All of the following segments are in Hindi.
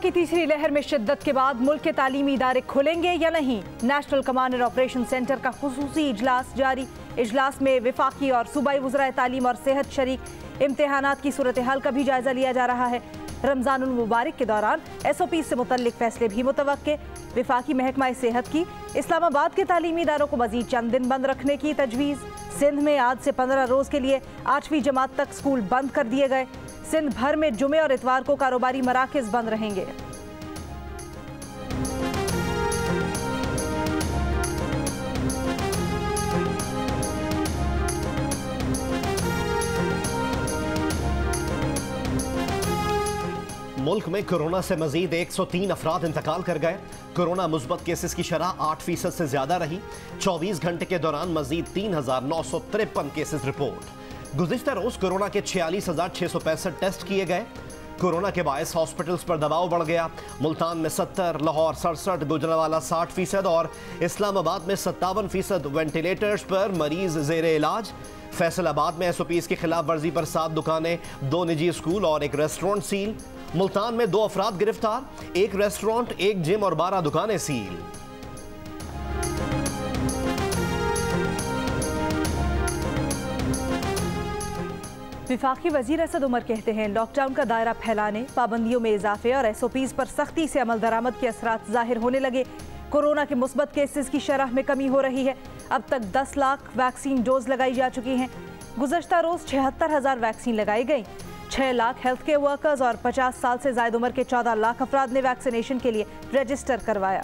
की तीसरी लहर में शिद्दत के बाद मुल्क के तालीमी इदारे खुलेंगे या नहीं? National command and operation centre का खुसूसी इजलास जारी। इजलास में विफाकी और सूबाई वज़राए तालीम और सेहत शरीक। इम्तिहानात की सूरत हाल का भी जायजा लिया जा रहा है। रमजानुल मुबारक के दौरान SOP से मुतल्लिक फैसले भी मुतवक्के। विफाकी महकमा सेहत की इस्लामाबाद के तालीमी इदारों को मजीद चंद दिन बंद रखने की तजवीज़। सिंध में आज से 15 रोज़ के लिए 8वीं जमात तक स्कूल बंद कर दिए गए। सिंध भर में जुमे और इतवार को कारोबारी मराकज़ बंद रहेंगे। मुल्क में कोरोना से मजीद 103 अफराद इंतकाल कर गए। कोरोना मुस्बत केसेस की शरह 8% से ज्यादा रही। 24 घंटे के दौरान मजीद 3,953 केसेस रिपोर्ट। गुज़िश्ता रोज कोरोना के 46,665 टेस्ट किए गए। कोरोना के बायस हॉस्पिटल्स पर दबाव बढ़ गया। मुल्तान में 70, लाहौर 67, गुजरांवाला 60% और इस्लामाबाद में 57% वेंटिलेटर्स पर मरीज जेर इलाज। फैसलाबाद में SOPs की खिलाफ वर्जी पर 7 दुकानें, 2 निजी स्कूल और 1 रेस्टोरेंट सील। मुल्तान में 2 अफराद गिरफ्तार, 1 रेस्टोरेंट, 1 जिम और 12 दुकानें सील। विफाकी वजीर असद उमर कहते हैं लॉकडाउन का दायरा फैलाने, पाबंदियों में इजाफे और SOPs पर सख्ती से अमल दरामद के असरात जाहिर होने लगे। कोरोना के मुस्बत केसेस की शरह में कमी हो रही है। अब तक 10 लाख वैक्सीन डोज लगाई जा चुकी हैं। गुज़श्ता रोज 76,000 वैक्सीन लगाई गई। 6 लाख हेल्थ केयर वर्कर्स और 50 साल से जायद उम्र के 14 लाख अफराद ने वैक्सीनेशन के लिए रजिस्टर करवाया।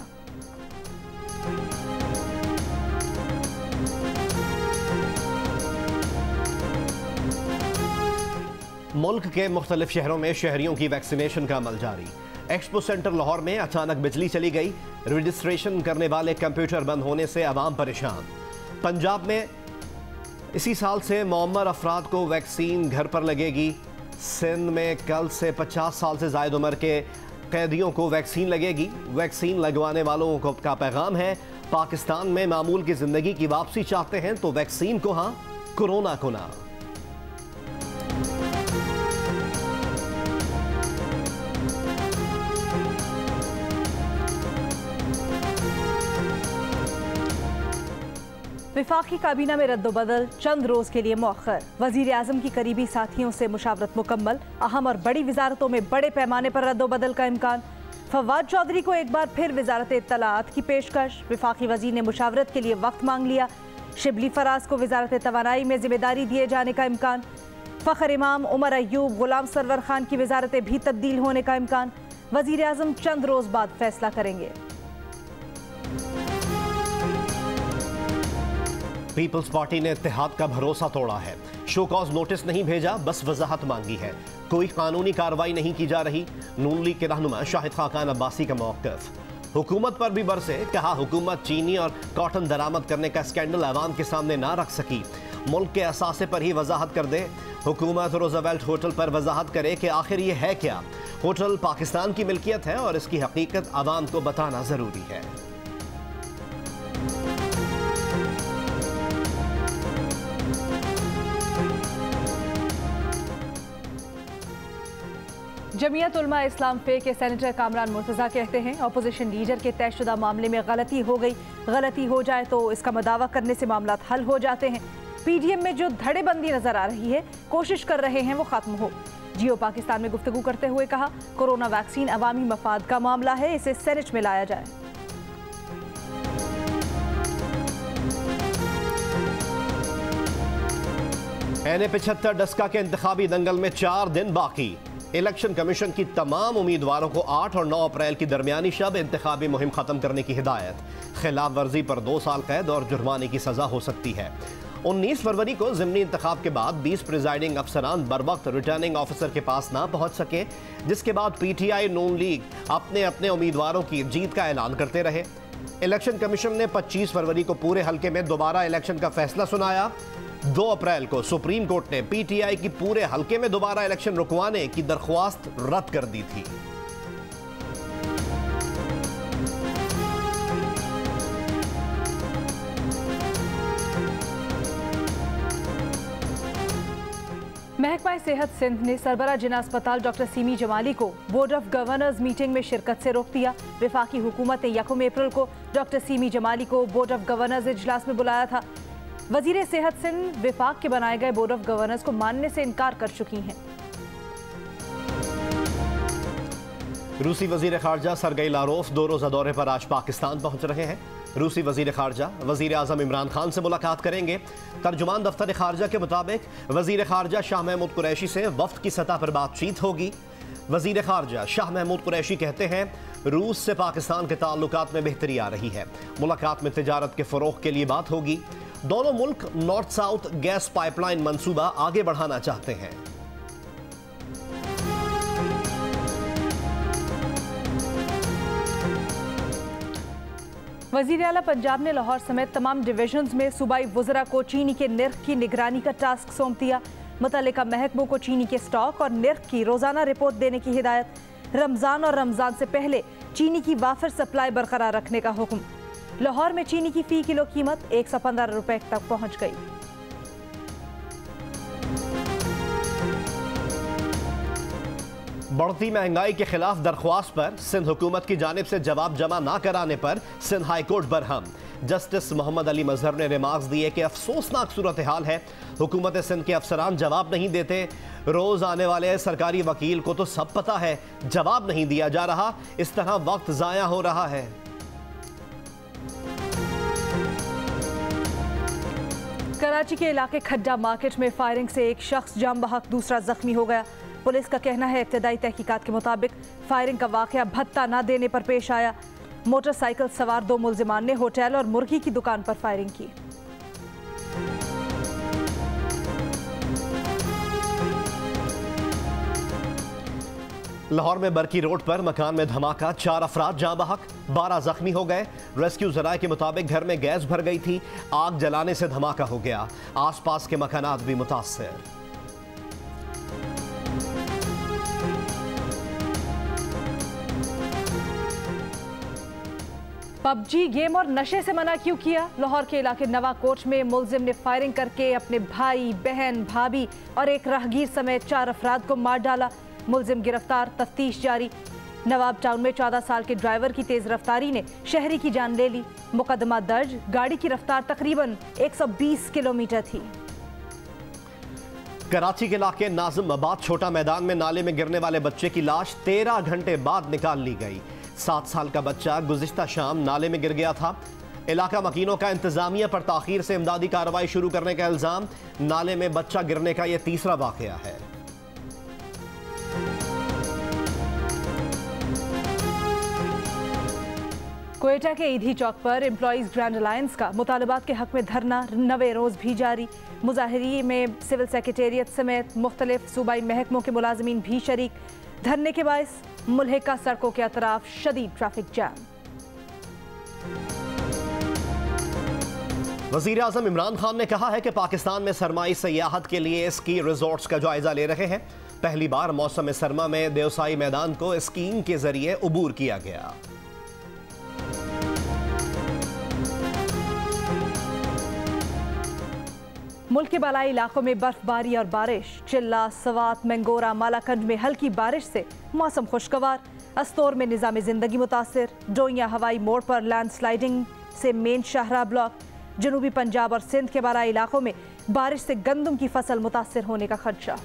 मुल्क के मुख्तलिफ शहरों में शहरियों की वैक्सीनेशन का अमल जारी। एक्सपो सेंटर लाहौर में अचानक बिजली चली गई। रजिस्ट्रेशन करने वाले कंप्यूटर बंद होने से आवाम परेशान। पंजाब में इसी साल से मुअम्मर अफराद को वैक्सीन घर पर लगेगी। सिंध में कल से 50 साल से जायद उम्र के कैदियों को वैक्सीन लगेगी। वैक्सीन लगवाने वालों को का पैगाम है, पाकिस्तान में मामूल की जिंदगी की वापसी चाहते हैं तो वैक्सीन को हाँ, कोरोना को ना। विफाकी काबीना में रद्दोबदल चंद रोज के लिए मौखर। वजीर आजम की करीबी साथियों से मुशावरत मुकम्मल। अहम और बड़ी वजारतों में बड़े पैमाने पर रद्दोबदल का इम्कान। फवाद चौधरी को एक बार फिर वजारत इत्तलाआत की पेशकश। विफाकी वजीर ने मुशावरत के लिए वक्त मांग लिया। शिबली फराज को वजारत तवानाई में जिम्मेदारी दिए जाने का इम्कान। फ़खर इमाम, उमर अयूब, गुलाम सरवर खान की वजारतें भी तब्दील होने का इम्कान। वजीर आजम चंद रोज बाद फैसला करेंगे। पीपल्स पार्टी ने इत्तेहाद का भरोसा तोड़ा है। शो कॉज नोटिस नहीं भेजा, बस वजाहत मांगी है। कोई कानूनी कार्रवाई नहीं की जा रही। नून लीग के रहनुमा शाहिद खाकान अब्बासी का मौक़िफ़। हुकूमत पर भी बरसे, कहा हुकूमत चीनी और कॉटन दरामद करने का स्कैंडल अवाम के सामने ना रख सकी। मुल्क के असासे पर ही वजाहत कर दे। हुकूमत रोज़वेल्ट होटल पर वजाहत करे कि आखिर ये है क्या। होटल पाकिस्तान की मिल्कियत है और इसकी हकीकत अवाम को बताना ज़रूरी है। जमीयत उलमा इस्लाम फे के सेनेटर कामरान मुर्तज़ा कहते हैं अपोजिशन लीडर के तयशुदा मामले में गलती हो गई। गलती हो जाए तो इसका मदावा करने से मामला हल हो जाते हैं। PDM में जो धड़ेबंदी नजर आ रही है, कोशिश कर रहे हैं वो खत्म हो। जियो पाकिस्तान में गुफ्तगू करते हुए कहा कोरोना वैक्सीन अवामी मफाद का मामला है, इसे सेनेट में लाया जाए। NA-75 डस्का के इंतखाबी दंगल में 4 दिन बाकी। इलेक्शन कमीशन की तमाम उम्मीदवारों को 8 और 9 अप्रैल की दरमियानी शब इंतखाबी मुहिम खत्म करने की हिदायत। खिलाफ वर्जी पर 2 साल कैद और जुर्माने की सजा हो सकती है। 19 फरवरी को ज़िमनी इंतखाब के बाद 20 प्रिजाइडिंग अफसरान बर वक्त रिटर्निंग ऑफिसर के पास ना पहुंच सके, जिसके बाद PTI नून लीग अपने अपने उम्मीदवारों की जीत का ऐलान करते रहे। इलेक्शन कमीशन ने 25 फरवरी को पूरे हल्के में दोबारा इलेक्शन का फैसला सुनाया। 2 अप्रैल को सुप्रीम कोर्ट ने PTI की पूरे हल्के में दोबारा इलेक्शन रुकवाने की दरख्वास्त रद्द कर दी थी। महकमा सेहत सिंध ने सरबरा जिला अस्पताल डॉक्टर सीमी जमाली को बोर्ड ऑफ गवर्नर्स मीटिंग में शिरकत से रोक दिया। वफाकी हुकूमत ने 1 अप्रैल को डॉक्टर सीमी जमाली को बोर्ड ऑफ गवर्नर्स इजलास में बुलाया था। वजीर सेहत सिंध विफाक के बनाए गए बोर्ड ऑफ गवर्नर्स को मानने से इनकार कर चुकी हैं। रूसी वजीर खारजा सरगई लारोफ 2 रोज़ा दौरे पर आज पाकिस्तान पहुंच रहे हैं। रूसी वजीर खारजा वजीर आज़म इमरान खान से मुलाकात करेंगे। तर्जुमान दफ्तर खारजा के मुताबिक वजीर खारजा शाह महमूद कुरैशी से वफ्द की सतह पर बातचीत होगी। वजीर खारजा शाह महमूद कुरैशी कहते हैं रूस से पाकिस्तान के ताल्लुकात में बेहतरी आ रही है। मुलाकात में तिजारत के फ़रोग़ के लिए बात होगी। दोनों मुल्क नॉर्थ साउथ गैस पाइपलाइन मंसूबा आगे बढ़ाना चाहते हैं। वज़ीर आला पंजाब ने लाहौर समेत तमाम डिवीजन्स में सूबाई वज़रा को चीनी के निर्ख की निगरानी का टास्क सौंप दिया। मुतल्लिका महकमों को चीनी के स्टॉक और निर्ख की रोज़ाना रिपोर्ट देने की हिदायत। रमज़ान और रमज़ान से पहले चीनी की वाफिर सप्लाई बरकरार रखने का हुक्म। लाहौर में चीनी की फ़ी किलो कीमत 115 रुपए तक पहुँच गई। बढ़ती महंगाई के खिलाफ दरख्वास्त पर सिंध हुकूमत की जानिब से जवाब जमा ना कराने पर Sindh high court Barham. Justice Mohammad Ali मजहर ने रिमार्क्स दिए कि अफसोसनाक सूरत हाल है, हुकूमत सिंध के अफसरान जवाब नहीं देते। रोज आने वाले सरकारी वकील को तो सब पता है, जवाब नहीं दिया जा रहा, इस तरह वक्त जाया हो रहा है। कराची के इलाके खड्डा मार्केट में फायरिंग से एक शख्स जाम बहक दूसरा जख्मी हो गया। पुलिस का कहना है इब्तदाई तहकीकात के मुताबिक फायरिंग का वाकया भत्ता न देने पर पेश आया। मोटरसाइकिल सवार 2 मुल्जिमान ने होटल और मुर्गी की दुकान पर फायरिंग की। लाहौर में बरकी रोड पर मकान में धमाका, 4 अफराद जाँ बहक, 12 जख्मी हो गए। रेस्क्यू जराये के मुताबिक घर में गैस भर गई थी, आग जलाने से धमाका हो गया। आसपास के मकानात भी मुतासर। पबजी गेम और नशे से मना क्यों किया? लाहौर के इलाके नवाकोट में मुलजिम ने फायरिंग करके अपने भाई, बहन, भाभी और एक राहगीर समेत 4 अफराद को मार डाला। मुलजिम गिरफ्तार, तफ्तीश जारी। नवाब टाउन में 14 साल के ड्राइवर की तेज रफ्तारी ने शहरी की जान ले ली। मुकदमा दर्ज, गाड़ी की रफ्तार तकरीबन 120 किलोमीटर थी। कराची के इलाके नाजिमाबाद छोटा मैदान में नाले में गिरने वाले बच्चे की लाश 13 घंटे बाद निकाल ली गई। 7 साल का बच्चा गुज़िश्ता शाम नाले में गिर गया था। इलाका मकीनों का इंतजामिया पर ताखीर से इमदादी कार्रवाई शुरू करने का इल्जाम। नाले में बच्चा गिरने का यह 3रा वाकया है। क्वेटा के ईदी चौक पर एम्प्लॉइज ग्रैंड अलायंस का मुतालबात के हक में धरना 9वें रोज भी जारी। मुजाहरी में सिविल सेक्रेटेरिएट समेत मुख्तलिफ सूबाई महकमों के मुलाजमीन भी शरीक। धरने के बायस मुल्हिका सड़कों के अतराफ शदीद ट्रैफिक जाम। वज़ीर आज़म इमरान खान ने कहा है कि पाकिस्तान में सरमाई सयाहत के लिए स्की रिजॉर्ट्स का जायजा ले रहे हैं। पहली बार मौसम सरमा में देवसाई मैदान को स्कीइंग के जरिए उबूर किया गया। मुल्क के बालाई इलाकों में बर्फबारी और बारिश। चिल्ला, सवात, मंगोरा, मालाकंड में हल्की बारिश से मौसम खुशगवार। अस्तोर में निज़ाम जिंदगी मुतासिर। डोइया हवाई मोड़ पर लैंडस्लाइडिंग से मेन शाहराह ब्लॉक। जनूबी पंजाब और सिंध के बालाई इलाकों में बारिश से गंदम की फसल मुतासिर होने का खदशा।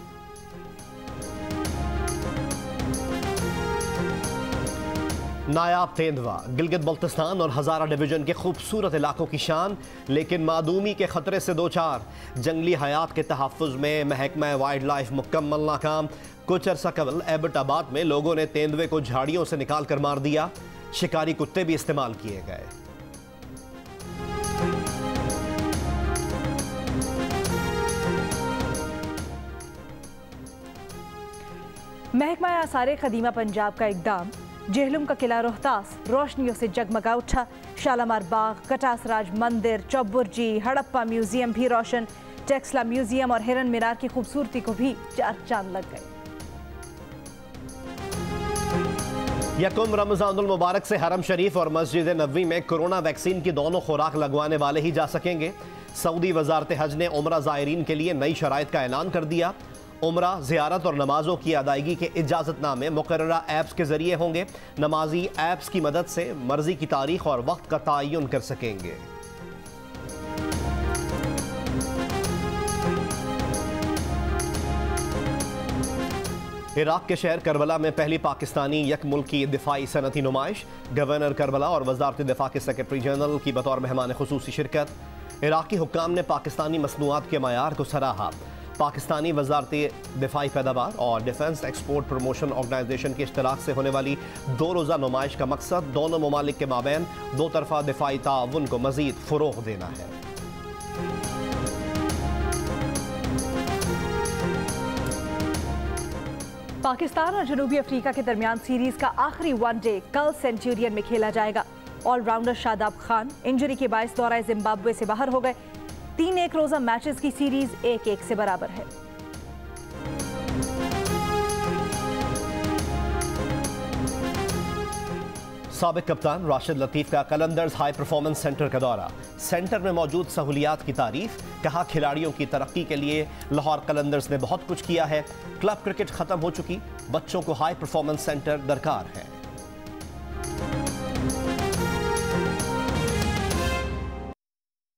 नायाब तेंदुआ गिलगित बल्तिस्तान और हज़ारा डिवीजन के खूबसूरत इलाकों की शान, लेकिन मादूमी के खतरे से 2-4। जंगली हयात के तहफ़्फ़ुज़ में महकमा वाइल्ड लाइफ मुकम्मल नाकाम। कुछ अरसा कबल एबटाबाद में लोगों ने तेंदुए को झाड़ियों से निकाल कर मार दिया। शिकारी कुत्ते भी इस्तेमाल किए गए। महकमा आसारे क़दीमा पंजाब का इक़दाम। जेहलुम का किला रोहतास रोशनियों से जगमगा उठा। शालामार बाग, कटासराज मंदिर, चौबुर्जी, हड़प्पा म्यूजियम भी रोशन। टेक्सला म्यूजियम और हिरन मीनार की खूबसूरती को भी 4 चांद लग गए। यकुम रमज़ानुल मुबारक से हरम शरीफ और मस्जिद नबवी में कोरोना वैक्सीन की दोनों खुराक लगवाने वाले ही जा सकेंगे। सऊदी वजारत हज ने उम्रा ज़ायरीन के लिए नई शराइत का ऐलान कर दिया। उम्रा, ज़ियारत और नमाजों की अदायगी के इजाज़तनामे मुकर्ररा ऐप्स के ज़रिए होंगे। नमाजी ऐप्स की मदद से मर्जी की तारीख और वक्त का तयन कर सकेंगे। इराक के शहर करबला में पहली पाकिस्तानी यक मुल्की दिफाई सनती नुमाइश। गवर्नर करबला और वजारत दिफा के सेक्रेटरी जनरल की बतौर मेहमान खुसूसी शिरकत। इराकी हुक्काम ने पाकिस्तानी मसनूआत के मयार को सराहा। पाकिस्तानी वजारत दिफाई पैदावार और डिफेंस एक्सपोर्ट प्रमोशन ऑर्गेनाइजेशन के इश्तराक से होने वाली 2 रोज़ा नुमाइश का मकसद दोनों ममालिक के माबैन 2 तरफा दिफाई ताउन को मज़ीद फ़रोग़ देना है। पाकिस्तान और जनूबी अफ्रीका के दरमियान सीरीज का आखिरी वनडे कल सेंचुरियन में खेला जाएगा। ऑलराउंडर शादाब खान इंजरी के बायस दौरा जिम्बाब्वे से बाहर हो गए। 3 एक रोजा मैचेस की सीरीज 1-1 से बराबर है। साबिक कप्तान राशिद लतीफ का कलंदर्स हाई परफॉर्मेंस सेंटर का दौरा। सेंटर में मौजूद सहूलियात की तारीफ। कहा, खिलाड़ियों की तरक्की के लिए लाहौर कलंदर्स ने बहुत कुछ किया है। क्लब क्रिकेट खत्म हो चुकी, बच्चों को हाई परफॉर्मेंस सेंटर दरकार है।